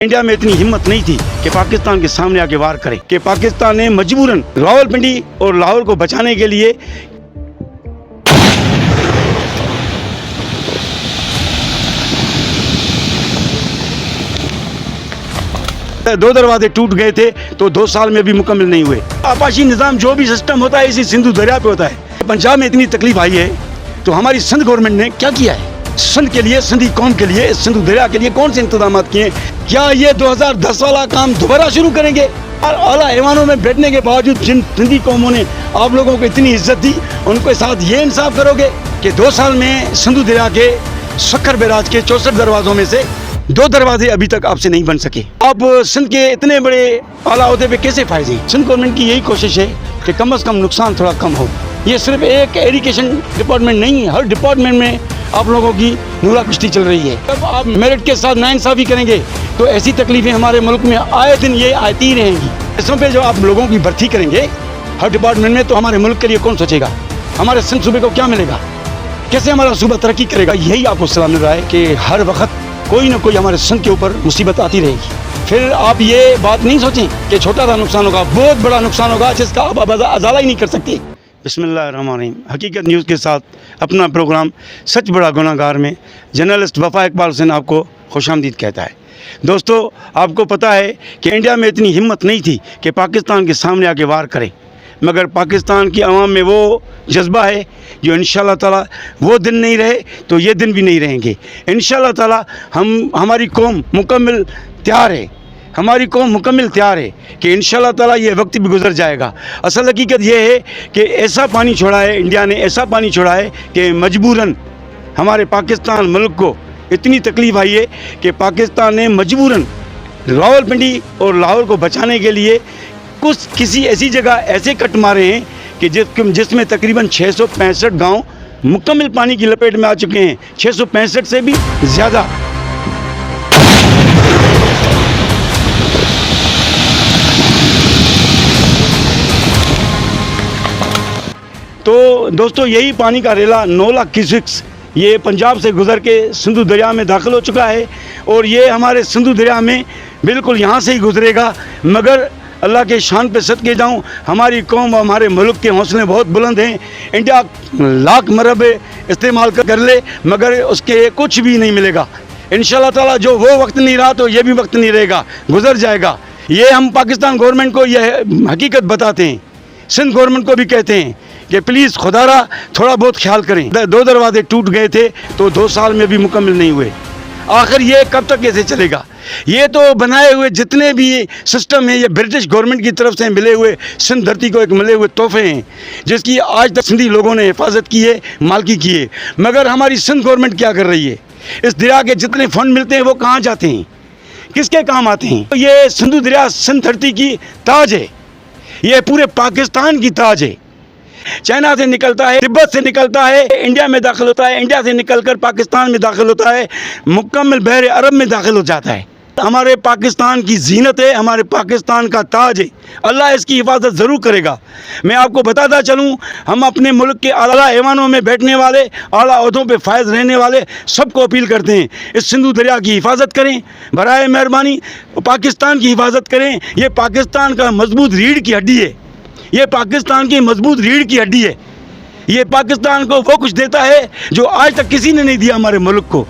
India में इतनी हिम्मत नहीं थी कि पाकिस्तान के सामने आके वार करे, कि पाकिस्तान ने मजबूरन रावलपिंडी और लाहौर को बचाने के लिए दो दरवाजे टूट गए थे तो 2 साल में भी मुकम्मल नहीं हुए। आपाशी निज़ाम जो भी सिस्टम होता है इसी सिंधु दरिया पे होता है। पंजाब में इतनी तकलीफ आई है तो हमारी सिंध गवर्नमेंट ने क्या किया है? सिंध के लिए, सिंधी कौम के लिए, सिंधु दरिया के लिए कौन से इंतजाम किए? क्या ये 2010 वाला काम दोबारा शुरू करेंगे? और आला ऐवानों में बैठने के बावजूद जिन सिंधी कौमों ने आप लोगों को इतनी इज्जत दी, उनके साथ ये इंसाफ करोगे कि 2 साल में सिंधु दरिया के सक्खर बैराज के 64 दरवाजों में से 2 दरवाजे अभी तक आपसे नहीं बन सके। आप सिंध के इतने बड़े आला ओहदे पे कैसे फायज हैं? सिंध गवर्नमेंट की यही कोशिश है कि कम से कम नुकसान थोड़ा कम हो। ये सिर्फ एक इरिगेशन डिपार्टमेंट नहीं है, हर डिपार्टमेंट में आप लोगों की नूरा कुश्ती चल रही है। जब आप मेरिट के साथ नाइंसाफी करेंगे तो ऐसी तकलीफें हमारे मुल्क में आए दिन ये आती ही रहेंगी। इसमें पे जो आप लोगों की भर्ती करेंगे हर डिपार्टमेंट में, तो हमारे मुल्क के लिए कौन सोचेगा? हमारे सिंध सूबे को क्या मिलेगा? कैसे हमारा सूबा तरक्की करेगा? यही आपको सलाह मिल रहा है कि हर वक्त कोई ना कोई हमारे सिंध के ऊपर मुसीबत आती रहेगी। फिर आप ये बात नहीं सोचें कि छोटा सा नुकसान होगा, बहुत बड़ा नुकसान होगा जिसका आप अजाला ही नहीं कर सकते। बिस्मिल्लाहिर्रहमानिर्रहीम। हकीकत न्यूज़ के साथ अपना प्रोग्राम सच बड़ा गुनाहगार में जर्नलिस्ट वफा इकबाल हुसैन आपको खुशामदीद कहता है। दोस्तों, आपको पता है कि इंडिया में इतनी हिम्मत नहीं थी कि पाकिस्तान के सामने आके वार करे, मगर पाकिस्तान की आवाम में वो जज्बा है जो इंशाअल्लाह ताला वो दिन नहीं रहे तो ये दिन भी नहीं रहेंगे। इंशाअल्लाह ताला हमारी कौम मुकम्मल तैयार है, हमारी कौम मुकम्मल तैयार है कि इंशाअल्लाह ताला ये वक्त भी गुजर जाएगा। असल हकीकत ये है कि ऐसा पानी छोड़ा है, इंडिया ने ऐसा पानी छोड़ा है कि मजबूरन हमारे पाकिस्तान मुल्क को इतनी तकलीफ़ आई है कि पाकिस्तान ने मजबूरन रावलपिंडी और लाहौर को बचाने के लिए किसी ऐसी जगह ऐसे कट मारे हैं कि जिसमें तकरीबन 665 गांव मुकम्मल पानी की लपेट में आ चुके हैं, 665 से भी ज़्यादा। तो दोस्तों, यही पानी का रेला 9 लाख क्यूसेक्स ये पंजाब से गुजर के सिंधु दरिया में दाखिल हो चुका है और ये हमारे सिंधु दरिया में बिल्कुल यहाँ से ही गुजरेगा। मगर अल्लाह के शान पे सदके जाऊँ, हमारी कौम और हमारे मुल्क के हौसले बहुत बुलंद हैं। इंडिया लाख मरबे इस्तेमाल कर ले मगर उसके कुछ भी नहीं मिलेगा। इंशाअल्लाह ताला जो वो वक्त नहीं रहा तो ये भी वक्त नहीं रहेगा, गुजर जाएगा। ये हम पाकिस्तान गवर्नमेंट को यह हकीकत बताते हैं, सिंध गवर्नमेंट को भी कहते हैं कि प्लीज़ खुदारा थोड़ा बहुत ख्याल करें। 2 दरवाजे टूट गए थे तो 2 साल में भी मुकम्मल नहीं हुए। आखिर ये कब तक ऐसे चलेगा? ये तो बनाए हुए जितने भी सिस्टम हैं ये ब्रिटिश गवर्नमेंट की तरफ से मिले हुए, सिंध धरती को एक मिले हुए तोहफे हैं जिसकी आज तक सिंधी लोगों ने हिफाजत की है, मालकी की है। मगर हमारी सिंध गवर्नमेंट क्या कर रही है? इस दरिया के जितने फंड मिलते हैं वो कहाँ जाते हैं, किसके काम आते हैं? तो ये सिंधु दरिया सिंध धरती की ताज है, ये पूरे पाकिस्तान की ताज है। चाइना से निकलता है, तिब्बत से निकलता है, इंडिया में दाखिल होता है, इंडिया से निकलकर पाकिस्तान में दाखिल होता है, मुकम्मल बहरे अरब में दाखिल हो जाता है। हमारे पाकिस्तान की जीनत है, हमारे पाकिस्तान का ताज है। अल्लाह इसकी हिफाजत ज़रूर करेगा। मैं आपको बताता चलूँ, हम अपने मुल्क के आला ऐवानों में बैठने वाले, आला ओहदों पे फायज रहने वाले सबको अपील करते हैं, इस सिंधु दरिया की हिफाजत करें, बराए मेहरबानी पाकिस्तान की हिफाजत करें। ये पाकिस्तान का मजबूत रीढ़ की हड्डी है, ये पाकिस्तान की मजबूत रीढ़ की हड्डी है। ये पाकिस्तान को वो कुछ देता है जो आज तक किसी ने नहीं दिया हमारे मुल्क को।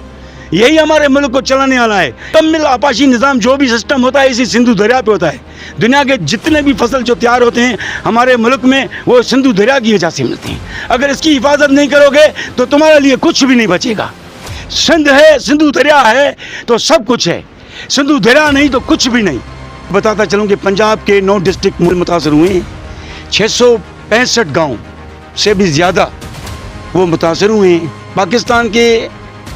यही हमारे मुल्क को चलाने वाला है। मुकम्मल आपाशी निज़ाम जो भी सिस्टम होता है इसी सिंधु दरिया पे होता है। दुनिया के जितने भी फसल जो तैयार होते हैं हमारे मुल्क में वो सिंधु दरिया की वजह से मिलते हैं। अगर इसकी हिफाजत नहीं करोगे तो तुम्हारे लिए कुछ भी नहीं बचेगा। सिंध है, सिंधु दरिया है तो सब कुछ है, सिंधु दरिया नहीं तो कुछ भी नहीं। बताता चलूँ कि पंजाब के 9 डिस्ट्रिक्ट मुतासर हुए हैं, 665 गाँव से भी ज़्यादा वो मुतासर हुए हैं। पाकिस्तान के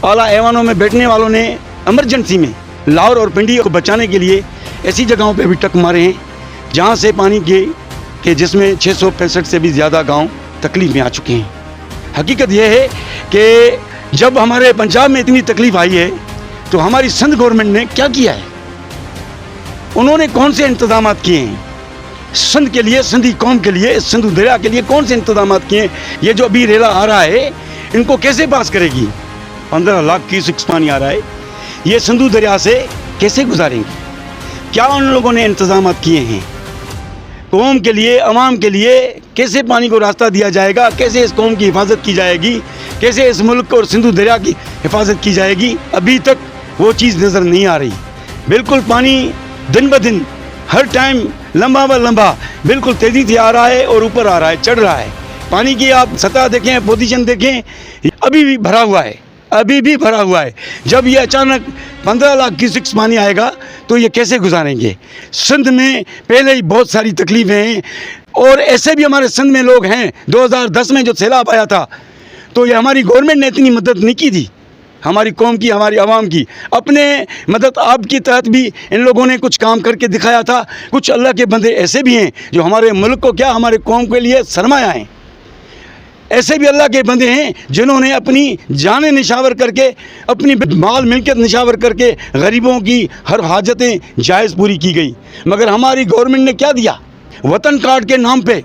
आला ऐवानों में बैठने वालों ने इमरजेंसी में लाहौर और पिंडी को बचाने के लिए ऐसी जगहों पे भी टक मारे हैं जहाँ से पानी के जिसमें 665 से भी ज़्यादा गांव तकलीफ़ में आ चुके हैं। हकीकत यह है कि जब हमारे पंजाब में इतनी तकलीफ़ आई है तो हमारी सिंध गवर्नमेंट ने क्या किया है? उन्होंने कौन से इंतजाम किए हैं सिंध के लिए, सिंधी कौम के लिए, सिंधु दरिया के लिए कौन से इंतजाम किए हैं? ये जो अभी रेला आ रहा है इनको कैसे पास करेगी? 15 लाख क्यूसेक्स पानी आ रहा है, ये सिंधु दरिया से कैसे गुजारेंगे? क्या उन लोगों ने इंतजाम किए हैं कौम के लिए, अवाम के लिए? कैसे पानी को रास्ता दिया जाएगा, कैसे इस कौम की हिफाजत की जाएगी, कैसे इस मुल्क और सिंधु दरिया की हिफाजत की जाएगी? अभी तक वो चीज़ नज़र नहीं आ रही। बिल्कुल पानी दिन ब दिन हर टाइम लंबा व लंबा बिल्कुल तेज़ी से आ रहा है और ऊपर आ रहा है, चढ़ रहा है। पानी की आप सतह देखें, पोजीशन देखें, अभी भी भरा हुआ है, अभी भी भरा हुआ है। जब ये अचानक 15 लाख क्यूसेक्स पानी आएगा तो ये कैसे गुजारेंगे? सिंध में पहले ही बहुत सारी तकलीफ़ें हैं और ऐसे भी हमारे सिंध में लोग हैं। 2010 में जो सैलाब आया था तो ये हमारी गवर्नमेंट ने इतनी मदद नहीं की थी, हमारी कौम की, हमारी आवाम की। अपने मदद आपकी तहत भी इन लोगों ने कुछ काम करके दिखाया था। कुछ अल्लाह के बंदे ऐसे भी हैं जो हमारे मुल्क को क्या, हमारे कौम के लिए सरमाया हैं। ऐसे भी अल्लाह के बंदे हैं जिन्होंने अपनी जानें निशावर करके, अपनी माल मिल्कियत निशावर करके गरीबों की हर हाजतें जायज़ पूरी की गई। मगर हमारी गवर्नमेंट ने क्या दिया? वतन कार्ड के नाम पे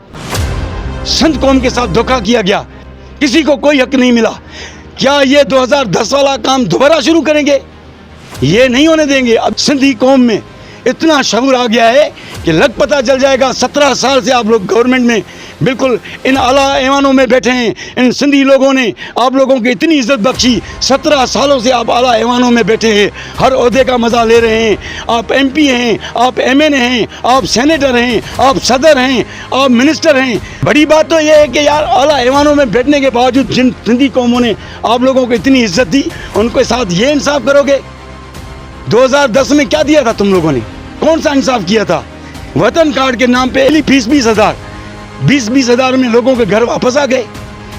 सिंध कौम के साथ धोखा किया गया, किसी को कोई हक नहीं मिला। क्या ये 2010 वाला काम दोबारा शुरू करेंगे? ये नहीं होने देंगे। अब सिंधी कौम में इतना शऊर आ गया है कि लग पता चल जाएगा। 17 साल से आप लोग गवर्नमेंट में बिल्कुल इन आला ऐवानों में बैठे हैं। इन सिंधी लोगों ने आप लोगों की इतनी इज्जत बख्शी। 17 सालों से आप आला ऐवानों में बैठे हैं, हर ओहदे का मज़ा ले रहे हैं। आप MP हैं, आप MN हैं, आप सेनेटर हैं, आप सदर हैं, आप मिनिस्टर हैं। बड़ी बात तो यह है कि यार आला ऐवानों में बैठने के बावजूद जिन सिंधी कौमों ने आप लोगों को इतनी इज्जत दी, उनके साथ ये इंसाफ करोगे? 2010 में क्या दिया था तुम लोगों ने? कौन सा इंसाफ किया था? वतन कार्ड के नाम पे 20-20 हज़ार 20-20 हज़ार में लोगों के घर वापस आ गए।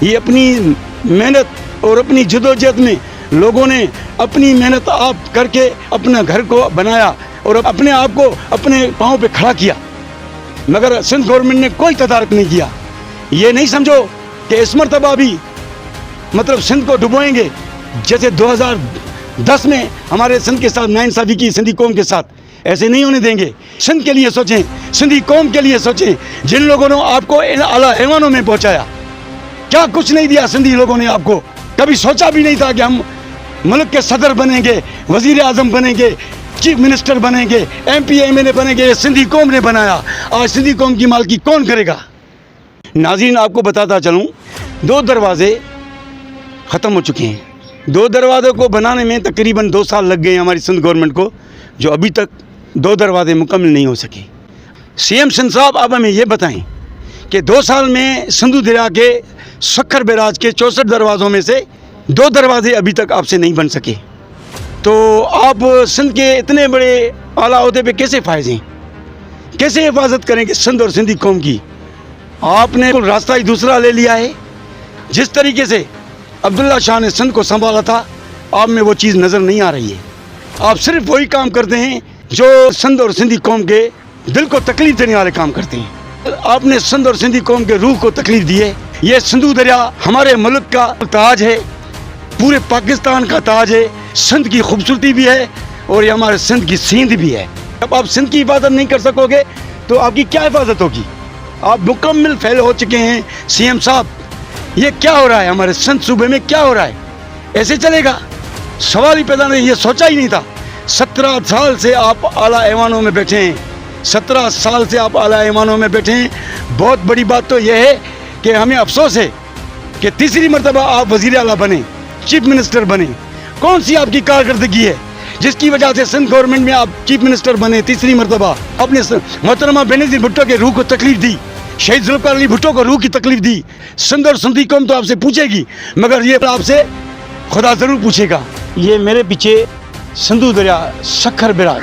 ये अपनी मेहनत और अपनी जदोजहद में लोगों ने अपनी मेहनत आप करके अपना घर को बनाया और अपने आप को अपने पाँव पे खड़ा किया। मगर सिंध गवर्नमेंट ने कोई तदारक नहीं किया। ये नहीं समझो कि इस मरतबा भी मतलब सिंध को डुबोएंगे जैसे 2010 में हमारे सिंध के साथ नाइंसाफ़ी की सिंधी कौम के साथ। ऐसे नहीं होने देंगे। सिंध के लिए सोचें, सिंधी कौम के लिए सोचें, जिन लोगों ने आपको इन आला ऐवानों में पहुंचाया। क्या कुछ नहीं दिया सिंधी लोगों ने आपको? कभी सोचा भी नहीं था कि हम मुल्क के सदर बनेंगे, वज़ीर आज़म बनेंगे, चीफ मिनिस्टर बनेंगे, MP MNA बनेंगे। ये सिंधी कौम ने बनाया। आज सिंधी कौम की मालकी कौन करेगा? नाज़रीन, आपको बताता चलूँ, 2 दरवाज़े ख़त्म हो चुके हैं। 2 दरवाज़ों को बनाने में तकरीबन 2 साल लग गए हमारी सिंध गवर्नमेंट को, जो अभी तक 2 दरवाजे मुकम्मल नहीं हो सके। CM सिंध साहब, आप हमें ये बताएं कि 2 साल में सिंधु दरिया के सक्खर बैराज के 64 दरवाज़ों में से 2 दरवाजे अभी तक आपसे नहीं बन सके। तो आप सिंध के इतने बड़े आला ओहदे पे कैसे फायज हैं? कैसे हिफाजत करेंगे सिंध और सिंधी कौम की? आपने रास्ता ही दूसरा ले लिया है। जिस तरीके से अब्दुल्ला शाह ने सिंध को संभाला था, आप में वो चीज़ नज़र नहीं आ रही है। आप सिर्फ वही काम करते हैं जो सिंध और सिंधी कौम के दिल को तकलीफ देने वाले काम करते हैं। आपने सिंध और सिंधी कौम के रूह को तकलीफ दी है। ये सिंधु दरिया हमारे मुल्क का ताज है, पूरे पाकिस्तान का ताज है। सिंध की खूबसूरती भी है और ये हमारे सिंध की सींध भी है। अब आप सिंध की हिफाजत नहीं कर सकोगे तो आपकी क्या हिफाजत होगी? आप मुकम्मल फेल हो चुके हैं। CM साहब, ये क्या हो रहा है? हमारे सिंध सूबे में क्या हो रहा है? ऐसे चलेगा? सवाल ही पैदा नहीं, ये सोचा ही नहीं था। 17 साल से आप आला ऐवानों में बैठे हैं। 17 साल से आप आला ऐवानों में बैठे हैं। बहुत बड़ी बात तो यह है कि हमें अफसोस है कि तीसरी मरतबा आप वज़ीर आला बने, चीफ मिनिस्टर बने। कौन सी आपकी कारकर्दगी है जिसकी वजह से सिंध गवर्नमेंट में आप चीफ मिनिस्टर बने तीसरी मरतबा? अपने मोहतरमा बेनज़ीर भुट्टो के रूह को तकलीफ दी, शहीद जुल्फ़िकार अली भुट्टो को रूह की तकलीफ दी। सिंध और सिंधी कौम तो आपसे पूछेगी, मगर ये आपसे खुदा ज़रूर पूछेगा। ये मेरे पीछे सिंधु दरिया सक्खर बैराज,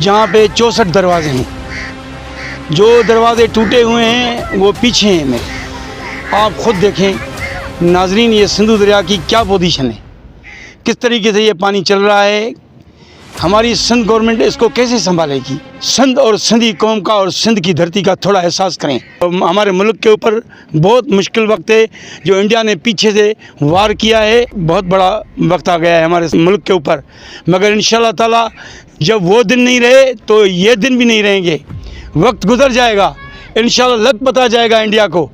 जहाँ पे 64 दरवाजे हैं। जो दरवाजे टूटे हुए हैं वो पीछे हैं मेरे। आप खुद देखें नाजरीन, ये सिंधु दरिया की क्या पोजीशन है, किस तरीके से ये पानी चल रहा है। हमारी सिंध गवर्नमेंट इसको कैसे संभालेगी? सिंध और सिंधी कौम का और सिंध की धरती का थोड़ा एहसास करें। हमारे मुल्क के ऊपर बहुत मुश्किल वक्त है जो इंडिया ने पीछे से वार किया है। बहुत बड़ा वक्त आ गया है हमारे मुल्क के ऊपर, मगर इंशाअल्लाह ताला जब वो दिन नहीं रहे तो ये दिन भी नहीं रहेंगे। वक्त गुजर जाएगा, इंशाअल्लाह लग पता जाएगा इंडिया को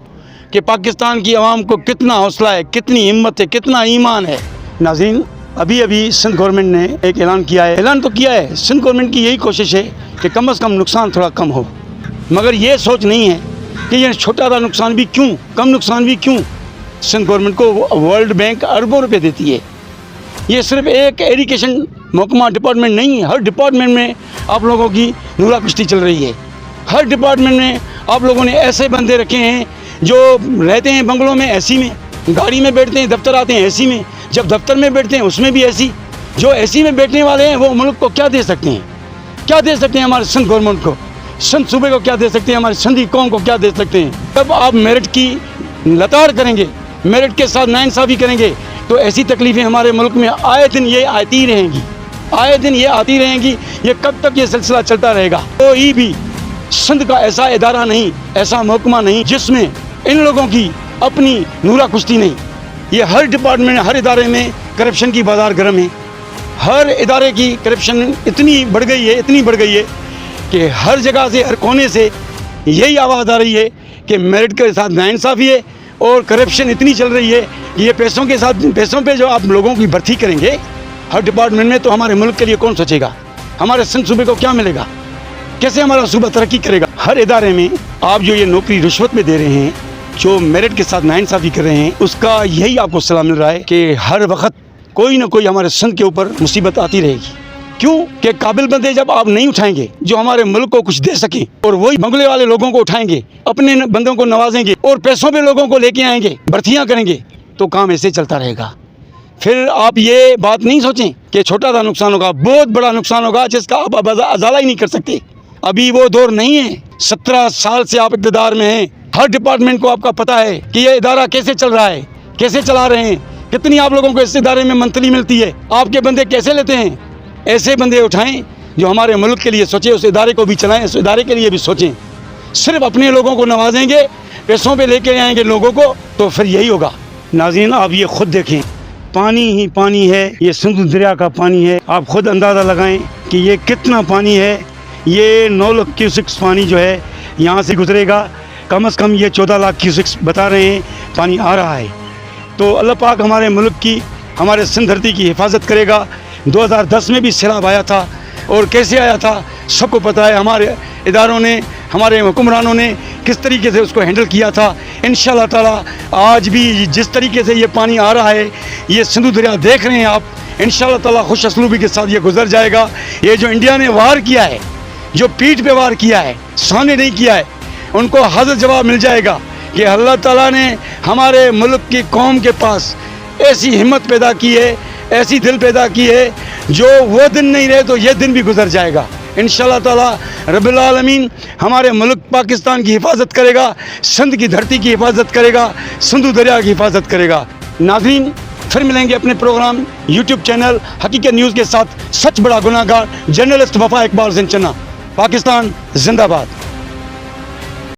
कि पाकिस्तान की आवाम को कितना हौसला है, कितनी हिम्मत है, कितना ईमान है। नाज़रीन, अभी अभी सिंध गवर्नमेंट ने एक ऐलान किया है, ऐलान तो किया है, सिंध गवर्नमेंट की यही कोशिश है कि कम से कम नुकसान थोड़ा कम हो, मगर ये सोच नहीं है कि ये छोटा सा नुकसान भी क्यों, कम नुकसान भी क्यों। सिंध गवर्नमेंट को वर्ल्ड बैंक अरबों रुपए देती है। ये सिर्फ एक एजुकेशन महकमा डिपार्टमेंट नहीं है, हर डिपार्टमेंट में आप लोगों की नूरा कुश्ती चल रही है। हर डिपार्टमेंट में आप लोगों ने ऐसे बंदे रखे हैं जो रहते हैं बंगलों में एसी में, गाड़ी में बैठते हैं, दफ्तर आते हैं एसी में, जब दफ्तर में बैठते हैं उसमें भी एसी। जो एसी में बैठने वाले हैं वो मुल्क को क्या दे सकते हैं, क्या दे सकते हैं हमारे सिंध गवर्नमेंट को, सिंध सूबे को क्या दे सकते हैं, हमारी सिंधी कौम को क्या दे सकते हैं। जब आप मेरिट की लताड़ करेंगे, मेरिट के साथ नाइंसाफ़ी करेंगे तो ऐसी तकलीफ़ें हमारे मुल्क में आए दिन ये आती रहेंगी, आए दिन ये आती रहेंगी। ये कब तक ये सिलसिला चलता रहेगा। कोई भी सिंध का ऐसा इदारा नहीं, ऐसा महकमा नहीं जिसमें इन लोगों की अपनी नूरा कुश्ती नहीं। ये हर डिपार्टमेंट, हर इदारे में करप्शन की बाजार गर्म है। हर इदारे की करप्शन इतनी बढ़ गई है, इतनी बढ़ गई है कि हर जगह से, हर कोने से यही आवाज़ आ रही है कि मेरिट के साथ नाइंसाफ़ी है और करप्शन इतनी चल रही है कि ये पैसों के साथ, पैसों पे जो आप लोगों की भर्ती करेंगे हर डिपार्टमेंट में, तो हमारे मुल्क के लिए कौन सोचेगा, हमारे सिंध सूबे को क्या मिलेगा, कैसे हमारा सूबा तरक्की करेगा। हर इदारे में आप जो ये नौकरी रिश्वत में दे रहे हैं, जो मेरिट के साथ नाइंसाफ़ी कर रहे हैं, उसका यही आपको सलाह मिल रहा है कि हर वक्त कोई ना कोई हमारे सिंध के ऊपर मुसीबत आती रहेगी। क्यों कि काबिल बंदे जब आप नहीं उठाएंगे जो हमारे मुल्क को कुछ दे सकें, और वही बंगले वाले लोगों को उठाएंगे, अपने बंदों को नवाजेंगे और पैसों पे लोगों को लेके आएंगे, भर्तियाँ करेंगे, तो काम ऐसे चलता रहेगा। फिर आप ये बात नहीं सोचें कि छोटा सा नुकसान होगा, बहुत बड़ा नुकसान होगा जिसका आप अजाला ही नहीं कर सकते। अभी वो दौर नहीं है। 17 साल से आप इक़्तिदार में हैं, हर डिपार्टमेंट को आपका पता है कि ये इदारा कैसे चल रहा है, कैसे चला रहे हैं, कितनी आप लोगों को इस इदारे में मंथली मिलती है, आपके बंदे कैसे लेते हैं। ऐसे बंदे उठाएं जो हमारे मुल्क के लिए सोचें, उस इदारे को भी चलाएं, उस इदारे के लिए भी सोचें। सिर्फ अपने लोगों को नवाजेंगे, पैसों पे लेके आएंगे लोगों को, तो फिर यही होगा। नाज़रीन, आप ये खुद देखें, पानी ही पानी है, ये सिंधु दरिया का पानी है। आप खुद अंदाज़ा लगाएं कि ये कितना पानी है। ये 9 लाख क्यूसेक्स पानी जो है यहाँ से गुजरेगा, कम से कम ये 14 लाख क्यूसेक्स बता रहे हैं पानी आ रहा है। तो अल्लाह पाक हमारे मुल्क की, हमारे सिंध धरती की हिफाजत करेगा। 2010 में भी सैलाब आया था, और कैसे आया था सबको पता है। हमारे इदारों ने, हमारे हुक्मरानों ने किस तरीके से उसको हैंडल किया था। इंशाअल्लाह ताला आज भी जिस तरीके से ये पानी आ रहा है, ये सिंधु दरिया देख रहे हैं आप, इंशाअल्लाह ताला खुश असलूबी के साथ ये गुजर जाएगा। ये जो इंडिया ने वार किया है, जो पीठ पे वार किया है, सामने नहीं किया है, उनको हाज़िर जवाब मिल जाएगा कि अल्लाह ताला ने हमारे मुल्क की कौम के पास ऐसी हिम्मत पैदा की है, ऐसी दिल पैदा की है, जो वो दिन नहीं रहे तो ये दिन भी गुजर जाएगा। इंशाअल्लाह ताला रब्बुल आलमीन हमारे मुल्क पाकिस्तान की हिफाजत करेगा, सिंध की धरती की हिफाजत करेगा, सिंधु दरिया की हिफाजत करेगा। नाज़रीन, फिर मिलेंगे अपने प्रोग्राम यूट्यूब चैनल हकीकत न्यूज़ के साथ। सच बड़ा गुनाहगार, जर्नलिस्ट वफा इकबाल ज़िंचना। पाकिस्तान जिंदाबाद।